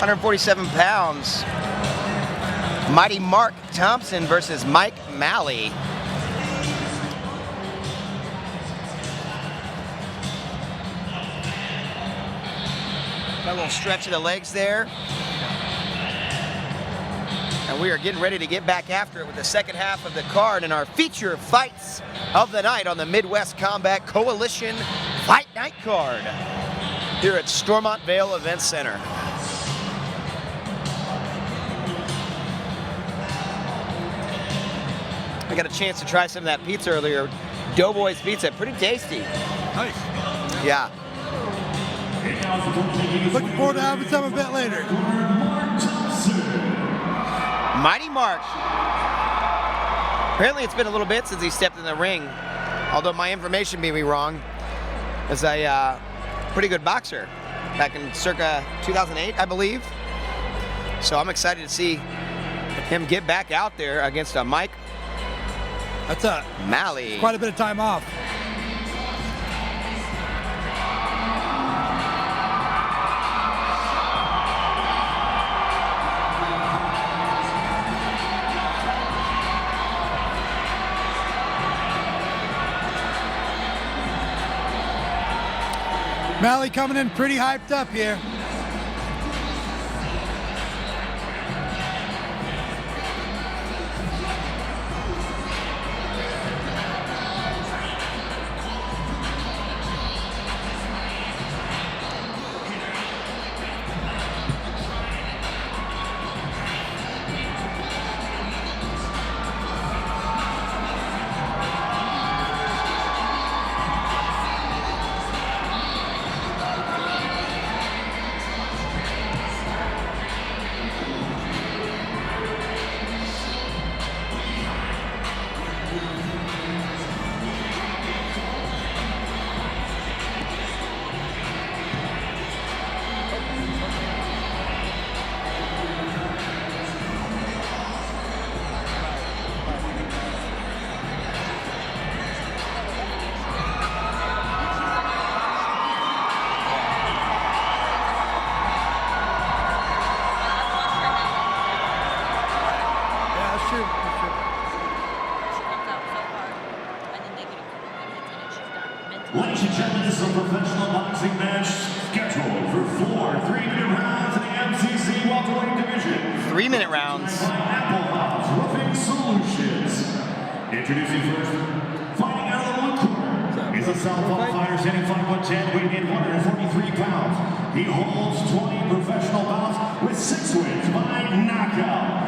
147 pounds. Mighty Marc Thompson versus Mike Maley. Got a little stretch of the legs there. And we are getting ready to get back after it with the second half of the card in our feature fights of the night on the Midwest Combat Coalition Fight Night card here at Stormont Vale Event Center. I got a chance to try some of that pizza earlier. Doughboy's Pizza, pretty tasty. Nice. Yeah. Looking forward to having some a bit later. Mighty Marc. Apparently it's been a little bit since he stepped in the ring, although my information may be wrong, as a pretty good boxer back in circa 2008, I believe. So I'm excited to see him get back out there against a Mike Maley. Quite a bit of time off. Maley coming in pretty hyped up here. Ladies and gentlemen, this is a professional boxing match scheduled for 4 3-minute rounds in the MCC welterweight division. 3-minute rounds. Applehouse Roofing Solutions. Introducing first, fighting out of the blue corner is a southpaw fighter standing 5'10", weighing in 143 pounds. He holds 20 professional bouts with 6 wins by knockout.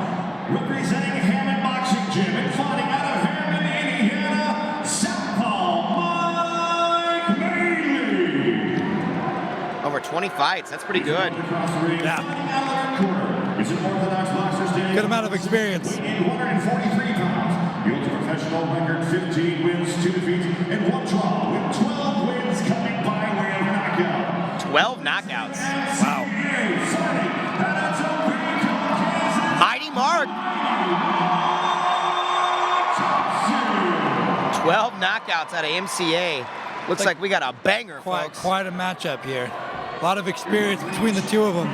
Representing Hammond Boxing Gym and fighting out of Hammond, Indiana, southpaw Maley. Over 20 fights, that's pretty good. Yeah. Good amount of experience. 143 pounds. He holds a professional record, 15 wins, 2 defeats, and 1 draw, with 12 wins coming by way of knockout. 12 knockouts. Wow. Mighty Marc. 12 knockouts out of MCA. Looks like we got a banger, folks. Quite a matchup here. A lot of experience between the two of them.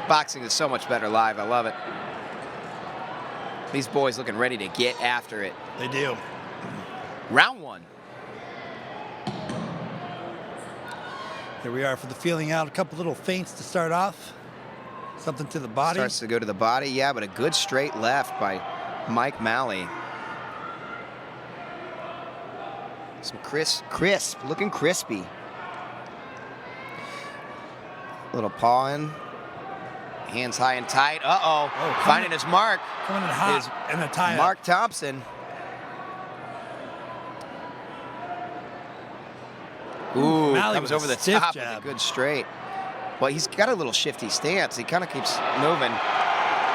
Boxing is so much better live. I love it. These boys looking ready to get after it. They do. Round 1. Here we are for the feeling out. A couple little feints to start off. Something to the body. Starts to go to the body, yeah, but a good straight left by Mike Maley. Some crisp, looking crispy. Little paw in. Hands high and tight. Uh-oh. Finding his mark. Coming in hot and a tie-up. Marc Thompson. Ooh, Maley comes over the top with a good straight. Well, he's got a little shifty stance. He kind of keeps moving.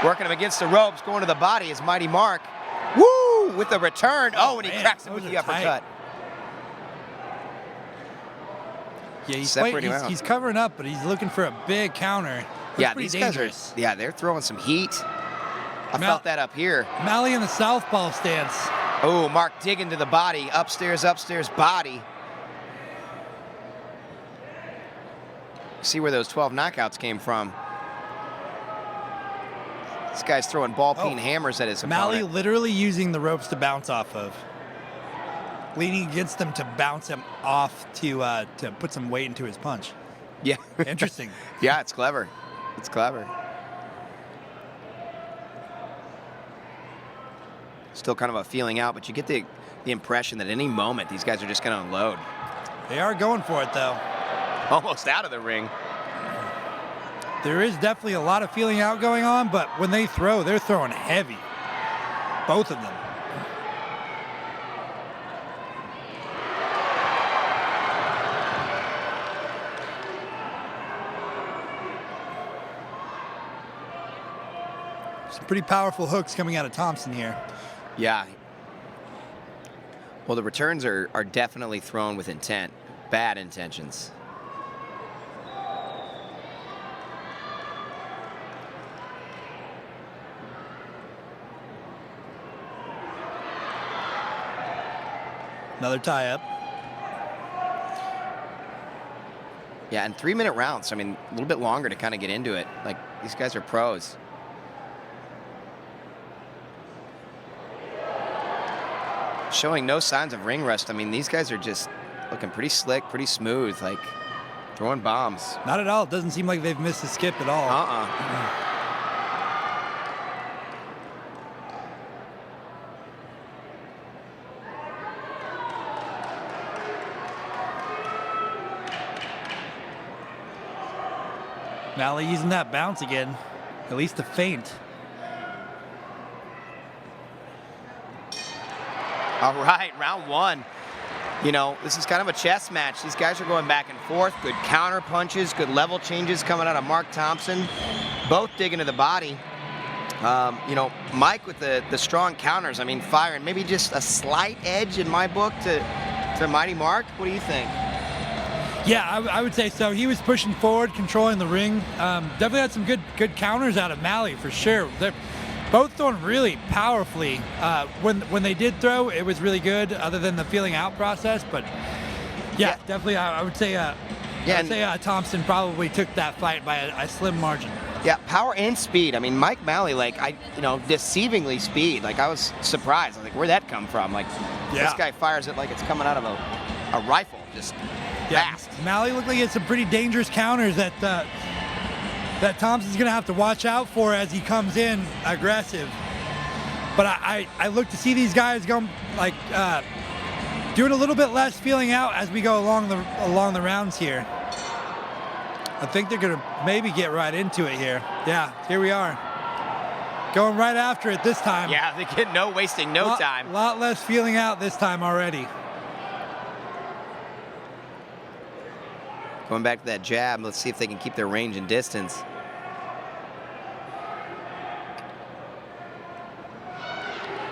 Working him against the ropes, going to the body is Mighty Marc. Woo! With the return. Oh, and he cracks him with the uppercut. Yeah, he's covering up, but he's looking for a big counter. Yeah, these guys are, they're throwing some heat. I felt that up here. Maley in the southpaw stance. Oh, Marc digging to the body. Upstairs body. see where those 12 knockouts came from. This guy's throwing ball-peen hammers at his Maley opponent. literally using the ropes to bounce off of. Leaning against them to bounce him off to put some weight into his punch. Yeah. Interesting. Yeah, it's clever. It's clever. Still kind of a feeling out, but you get the impression that at any moment these guys are just going to unload. They are going for it, though. Almost out of the ring. There is definitely a lot of feeling out going on, but when they throw, they're throwing heavy. Both of them. Some pretty powerful hooks coming out of Thompson here. Yeah. Well, the returns are definitely thrown with intent. Bad intentions. Another tie-up. Yeah, and 3-minute rounds. I mean, a little bit longer to kind of get into it. Like, these guys are pros. Showing no signs of ring rust. I mean, these guys are just looking pretty slick, pretty smooth, like throwing bombs. Not at all. It doesn't seem like they've missed a skip at all. Maley using that bounce again, at least a feint. All right, round one. You know, this is kind of a chess match. These guys are going back and forth. Good counter punches, good level changes coming out of Marc Thompson. Both digging to the body. You know, Mike with the strong counters. I mean, firing maybe just a slight edge in my book to Mighty Marc. What do you think? Yeah, I would say so. He was pushing forward, controlling the ring. Definitely had some good counters out of Maley for sure. They're both throwing really powerfully. When they did throw, it was really good, other than the feeling out process. But yeah. Definitely, I would say. Thompson probably took that fight by a slim margin. Yeah, power and speed. I mean, Mike Maley, deceivingly speed. Like, I was surprised. I was like, where'd that come from? Like, this guy fires it like it's coming out of a rifle, just fast. Maley looked like he had some pretty dangerous counters that Thompson's going to have to watch out for as he comes in aggressive. But I look to see these guys go doing a little bit less feeling out as we go along the rounds here. I think they're going to maybe get right into it here. Yeah, here we are. Going right after it this time. Yeah, they get wasting no time. A lot less feeling out this time already. Going back to that jab, let's see if they can keep their range and distance.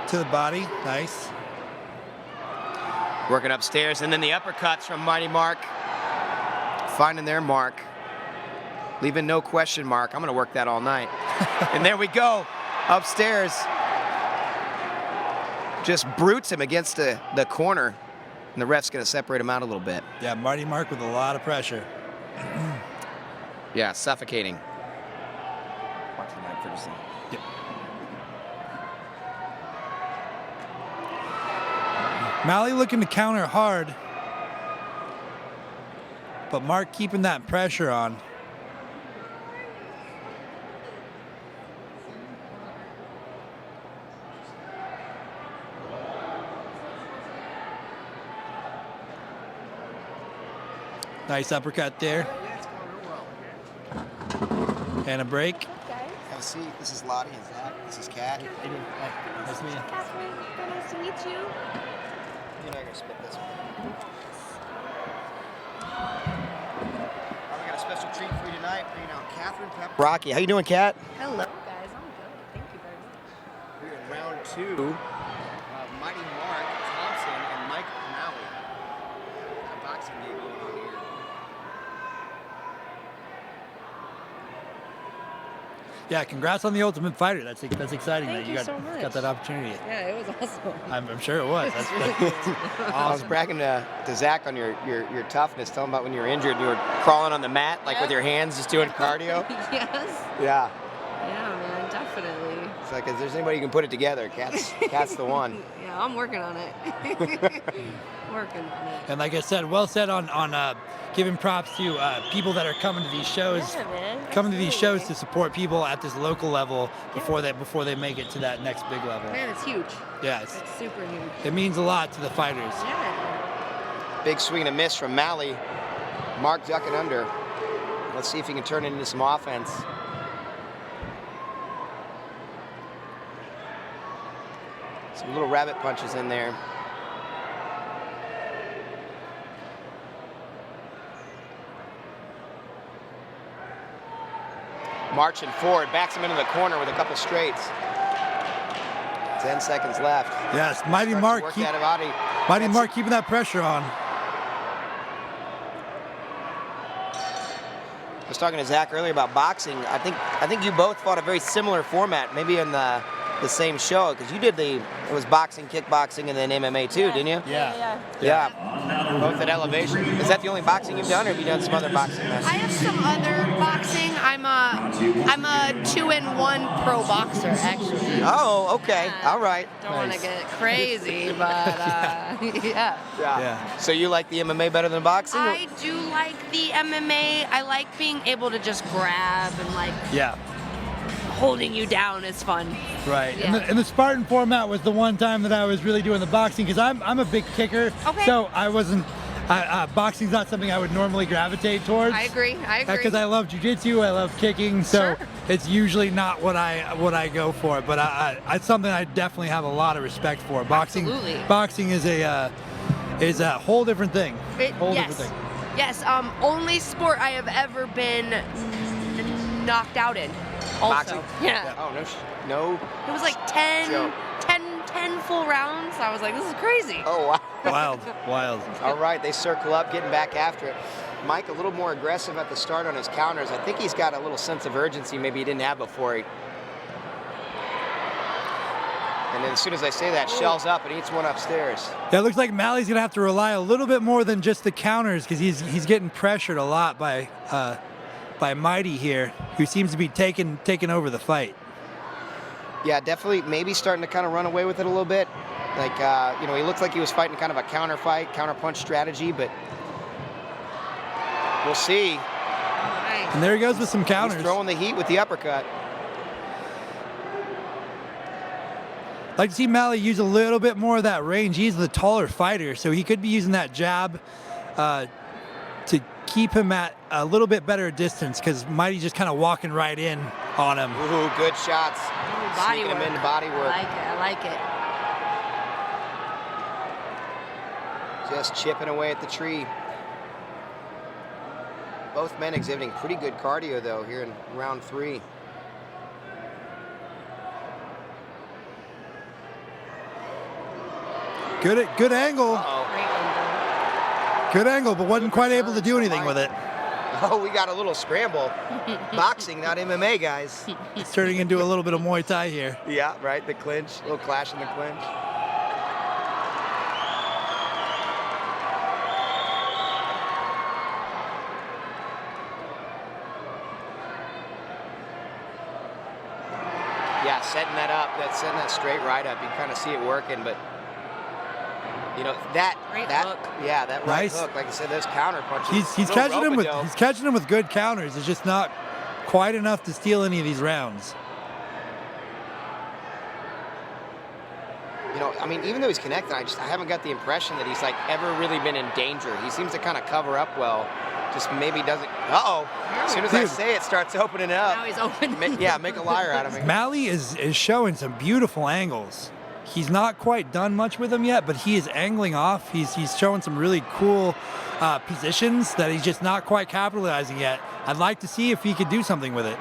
To the body, nice. Working upstairs, and then the uppercuts from Mighty Marc. Finding their mark. Leaving no question mark. I'm going to work that all night. And there we go, upstairs. Just brutes him against the corner. And the ref's going to separate him out a little bit. Yeah, Mighty Marc with a lot of pressure. Yeah, suffocating. Watching that Ferguson. Yep. Maley looking to counter hard, but Marc keeping that pressure on. Nice uppercut there. Yeah, it's going real well. And a break. Guys. Have a seat. This is Lottie and Zach. This is Kat. Nice to meet you. Catherine, very nice to meet you. You and I are going to split this one. We got a special treat for you tonight. Bringing out Catherine Pepper. Rocky. How you doing, Kat? Hello, guys. I'm good. Thank you very much. We're in round two of Mighty Marc Thompson and Mike Maley. A boxing game going on here. Yeah, congrats on the Ultimate Fighter. That's exciting Thank that you so much. got that opportunity. Yeah, it was awesome. I'm sure it was. I was bragging to Zach on your toughness. Tell him about when you were injured and you were crawling on the mat, like with your hands, just doing cardio. Yes. Yeah. Yeah, man, definitely. It's like, if there's anybody who can put it together, Kat's the one. Yeah, I'm working on it. Working on it. And like I said, well said on giving props to people that are coming to these shows. Yeah, man. Coming to these shows to Absolutely. support people at this local level before they make it to that next big level. Man, it's huge. Yeah, It's super huge. it means a lot to the fighters. Yeah. Big swing and a miss from Maley. Marc ducking under. Let's see if he can turn it into some offense. Some little rabbit punches in there. Marching forward, backs him into the corner with a couple straights. 10 seconds left. Yes, Mighty Starts to Marc, work that body. Mighty Marc keeping that pressure on. I was talking to Zach earlier about boxing. I think you both fought a very similar format, maybe in the same show, because you did it was boxing, kickboxing, and then MMA too, didn't you? Yeah. Yeah. Both at elevation. Is that the only boxing you've done, or have you done some other boxing? I have some other boxing. I'm a 2-in-1 pro boxer, actually. Oh, okay. Yeah. All right. Don't want to get crazy, but yeah. Yeah. So you like the MMA better than boxing? I do like the MMA. I like being able to just grab and like Yeah. holding you down is fun. Right. Yeah. And the Spartan format was the one time that I was really doing the boxing, because I'm a big kicker. Okay. So I wasn't. Boxing's not something I would normally gravitate towards. I agree. Because I love jiu-jitsu, I love kicking, so Sure. it's usually not what I go for. But it's something I definitely have a lot of respect for. Boxing. Absolutely. Boxing is a whole different thing. Whole Yes. different thing. Yes. Only sport I have ever been knocked out in. Also. Boxing? Yeah. Oh, no. It was like 10 Joke. full rounds. I was like, this is crazy. Oh, wow. Wild. All right, they circle up, getting back after it. Mike a little more aggressive at the start on his counters. I think he's got a little sense of urgency maybe he didn't have before. And then as soon as I say that, shells up and eats one upstairs. Yeah, it looks like Maley's gonna have to rely a little bit more than just the counters, because he's getting pressured a lot by Mighty here, who seems to be taking over the fight. Yeah, definitely maybe starting to kind of run away with it a little bit. Like, he looked like he was fighting kind of a counter fight, counter punch strategy, but we'll see. Nice. And there he goes with some counters. He's throwing the heat with the uppercut. Like to see Maley use a little bit more of that range. He's the taller fighter, so he could be using that jab to keep him at a little bit better distance, because Mighty's just kind of walking right in on him. Ooh, good shots. Ooh, body Sneaking him work. into body work. I like it. Just chipping away at the tree. Both men exhibiting pretty good cardio, though, here in round 3. Good angle. Uh-oh. Great angle. Good angle, but wasn't quite able to do anything with it. Oh, we got a little scramble. Boxing, not MMA, guys. It's turning into a little bit of Muay Thai here. Yeah, right, the clinch. A little clash in the clinch. Yeah, setting that up. That's setting that straight right up. You kind of see it working, but Great that hook. yeah, that right Nice. hook. Like I said, those counter punches. He's No catching him with rope-a-dope. good counters. It's just not quite enough to steal any of these rounds. Even though he's connected, I haven't got the impression that he's like ever really been in danger. He seems to kind of cover up well. Just maybe doesn't. Uh-oh. As soon as I Dude. say it, starts opening up. Now he's open. Make a liar out of me. Maley is showing some beautiful angles. He's not quite done much with them yet, but he is angling off. He's showing some really cool positions that he's just not quite capitalizing yet. I'd like to see if he could do something with it.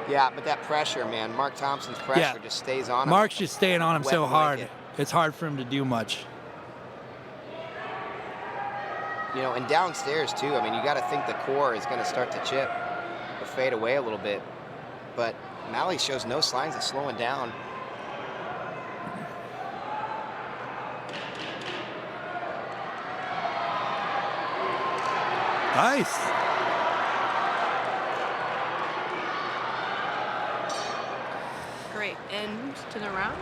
Yeah, but that pressure, man. Marc Thompson's pressure just stays on him. Marc's just staying on him Wet so hard. blanket. It's hard for him to do much. And downstairs too. You got to think the core is going to start to chip or fade away a little bit. But Maley shows no signs of slowing down. Nice. Great end to the round.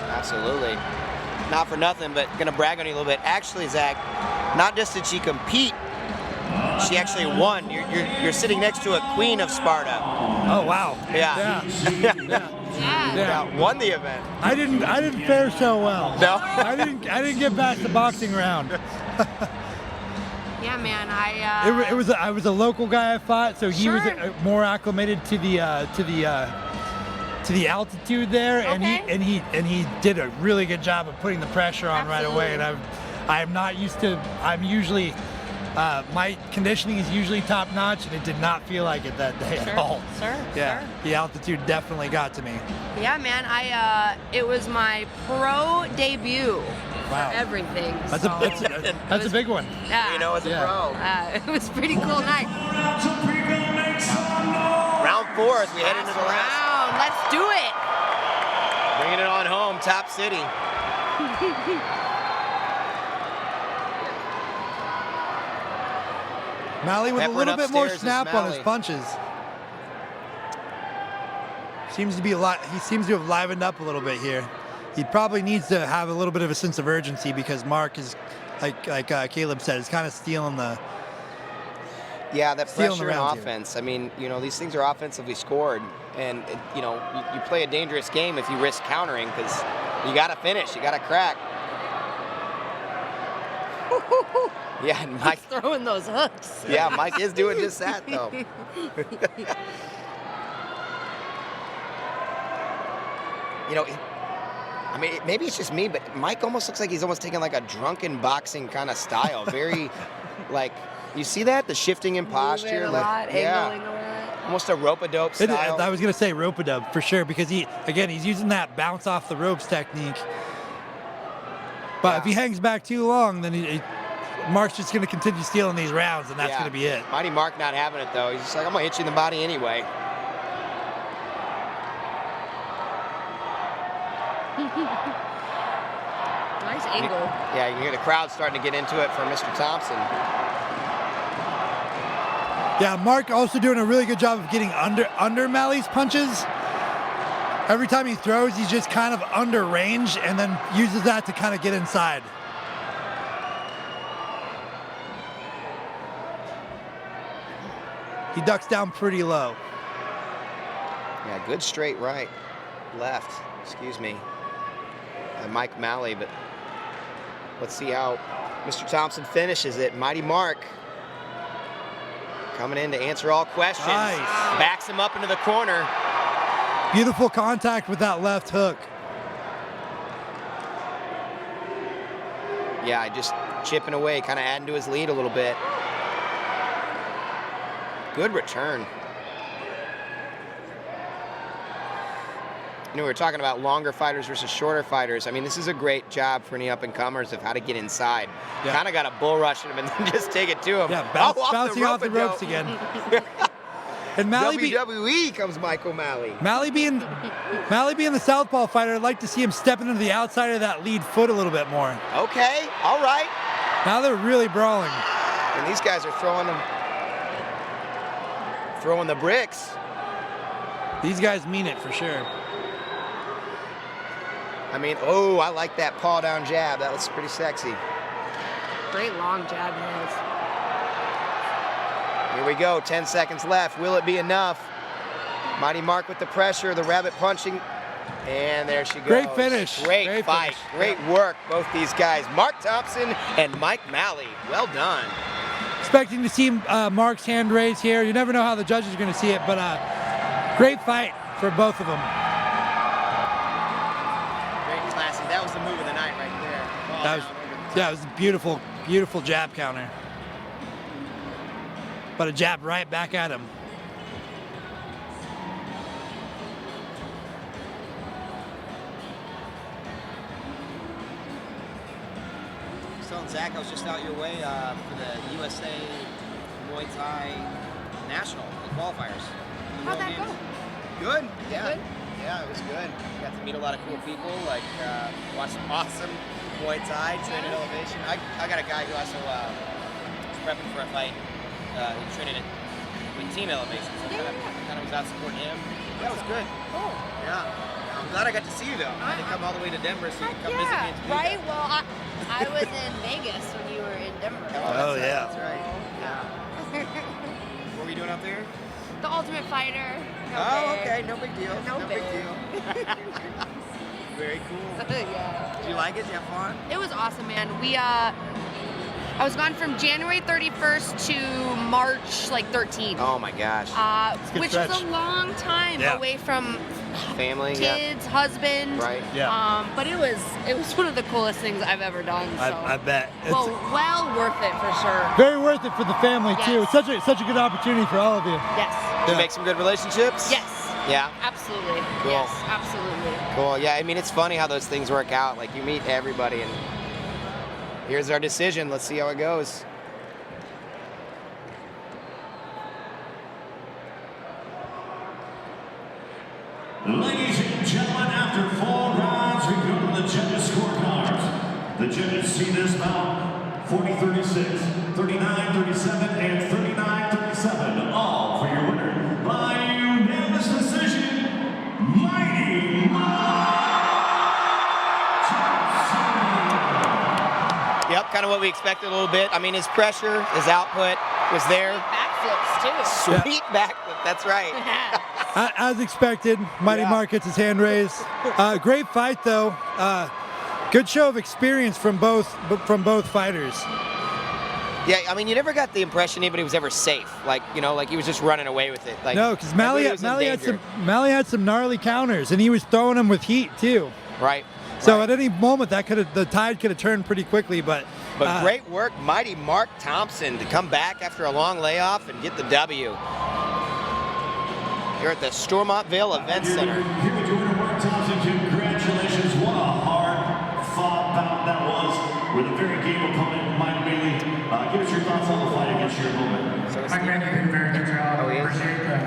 Absolutely. Not for nothing, but gonna brag on you a little bit. Actually, Zach, not just did she compete, she actually won. You're sitting next to a queen of Sparta. Oh wow. Yeah. Yeah. Won the event. I didn't fare so well. No? I didn't get past the boxing round. Yeah, man. I was a local guy I fought, so he was Sure. more acclimated to the altitude there, Okay. and he did a really good job of putting the pressure on right away. And I am not used to. I'm usually my conditioning is usually top notch, and it did not feel like it that day at all. Sure. Yeah, the altitude definitely got to me. Yeah, man. It was my pro debut. Wow. For everything. That's so a big one. Yeah. You know, as a Yeah. pro. It was a pretty cool night. Round 4 as we head into the last. Round. Let's do it. Bringing it on home, Top City. Maley with a Peppering little bit more upstairs is snap on his Maley. punches. Seems to be he seems to have livened up a little bit here. He probably needs to have a little bit of a sense of urgency because Marc is, like Caleb said, is kind of stealing the. Yeah, that Stealing the pressure and rounds here. offense. I mean, you know, these things are offensively scored, and you know, you play a dangerous game if you risk countering because you got to finish, you got to crack. Yeah, and Mike. Throwing those hooks. Yeah, Mike is doing just that though. You know, I mean, maybe it's just me, but Mike almost looks like he's almost taking like a drunken boxing kind of style. Very, like, you see that? The shifting in posture. Moving a Like, lot, yeah. angling a lot. Almost a rope-a-dope style. I was gonna say rope-a-dub for sure because he's using that bounce off the ropes technique. But if he hangs back too long, then Marc's just gonna continue stealing these rounds, and that's Yeah. gonna be it. Mighty Marc not having it though. He's just like, I'm gonna hit you in the body anyway. Nice angle. Yeah, you can hear the crowd starting to get into it for Mr. Thompson. Yeah, Marc also doing a really good job of getting under Maley's punches. Every time he throws, he's just kind of under range and then uses that to kind of get inside. He ducks down pretty low. Yeah, good straight right, left, excuse me. Mike Maley, but let's see how Mr. Thompson finishes it. Mighty Marc coming in to answer all questions. Nice. Backs him up into the corner. Beautiful contact with that left hook. Yeah, just chipping away, kind of adding to his lead a little bit. Good return. You know, we were talking about longer fighters versus shorter fighters. I mean, this is a great job for any up-and-comers of how to get inside. Yeah. Kind of got to bull rush him and then just take it to him. Yeah, bouncing off the ropes again. And Maley WWE comes Mike O'Malley. Maley being the southpaw fighter, I'd like to see him stepping into the outside of that lead foot a little bit more. Okay, all right. Now they're really brawling. And these guys are throwing the bricks. These guys mean it for sure. I mean, oh, I like that paw down jab. That was pretty sexy. Great long jab he has. Here we go, 10 seconds left. Will it be enough? Mighty Marc with the pressure, the rabbit punching, and there she goes. Great finish. Great fight. Finish. Great work, both these guys. Marc Thompson and Mike Maley. Well done. Expecting to see Marc's hand raised here. You never know how the judges are going to see it, but great fight for both of them. Great classy. That was the move of the night right there. It was a beautiful, beautiful jab counter. But a jab right back at him. So, Zach, I was just out your way for the USA Muay Thai National, the qualifiers. How'd that go? Good. Yeah. Good? Yeah, it was good. Got to meet a lot of cool people. Like watched some awesome Muay Thai, trained at elevation. I got a guy who also was prepping for a fight. He trained at with team elevation, so kind of was out supporting him. That was good. Cool. Yeah. I'm glad I got to see you though. I had to come all the way to Denver so you could come visit me in Topeka. Right? Well, I was in Vegas when you were in Denver. Oh, Oh, that's yeah. Right. That's right. What were you doing out there? The Ultimate Fighter. No Oh, big. okay. No big deal. No big big. deal. Very cool. Yeah. Did you like it? Did you have fun? It was awesome, man. I was gone from January 31st to March 13th. Oh my gosh. good Which stretch. is a long time Yeah. away from Family. kids, husband. Right. Yeah. But it was one of the coolest things I've ever done. So. I bet. It's well worth it for sure. Very worth it for the family too. Yes. It's such a good opportunity for all of you. Yes. Did you make some good relationships? Yes. Yeah. Absolutely. Cool. Yes, absolutely. Cool. Yeah. I mean, it's funny how those things work out. Like you meet everybody, and here's our decision. Let's see how it goes. Ladies and gentlemen, after 4 rounds, we go to the judges' scorecards. The judges see this bout 40-36, 39-37, and 39-37. All for your winner by unanimous decision, Mighty Thompson. Yep. Kind of what we expected a little bit. I mean, his pressure, his output was there. Backflips too. Sweet backflip. That's right. As expected, Mighty Yeah. Marc gets his hand raised. Great fight though. Good show of experience from both fighters. Yeah, I mean, you never got the impression anybody was ever safe. Like, you know, like he was just running away with it. Like, No, because everybody was in Maley had some gnarly counters, and he was throwing them with heat too. Right. So right. at any moment the tide could have turned pretty quickly, but Great work, Mighty Marc Thompson, to come back after a long layoff and get the W. Here at the Stormontville Event Center. Here with your winner, Marc Thompson. Congratulations. What a hard-fought bout that was with a very game opponent, Mike Maley. Give us your thoughts on the fight against your opponent. So it's Mike Maley did a very good job. Oh, he is? Appreciate the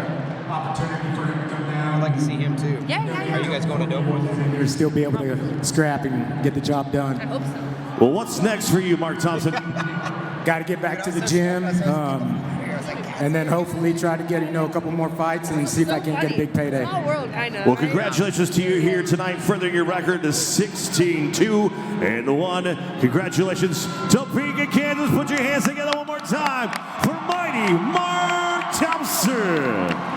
opportunity for him to come down. I'd like to see him too. Yeah. Are you guys going to Doughboy? And still be able to scrap and get the job done. I hope so. Well, what's next for you, Marc Thompson? Got to get back to the gym, and then hopefully try to get a couple more fights and see if I can get a big payday. Small world, kind of. Well, congratulations to you here tonight, furthering your record to 16-2-1. Congratulations, Topeka, Kansas. Put your hands together one more time for Mighty Marc Thompson.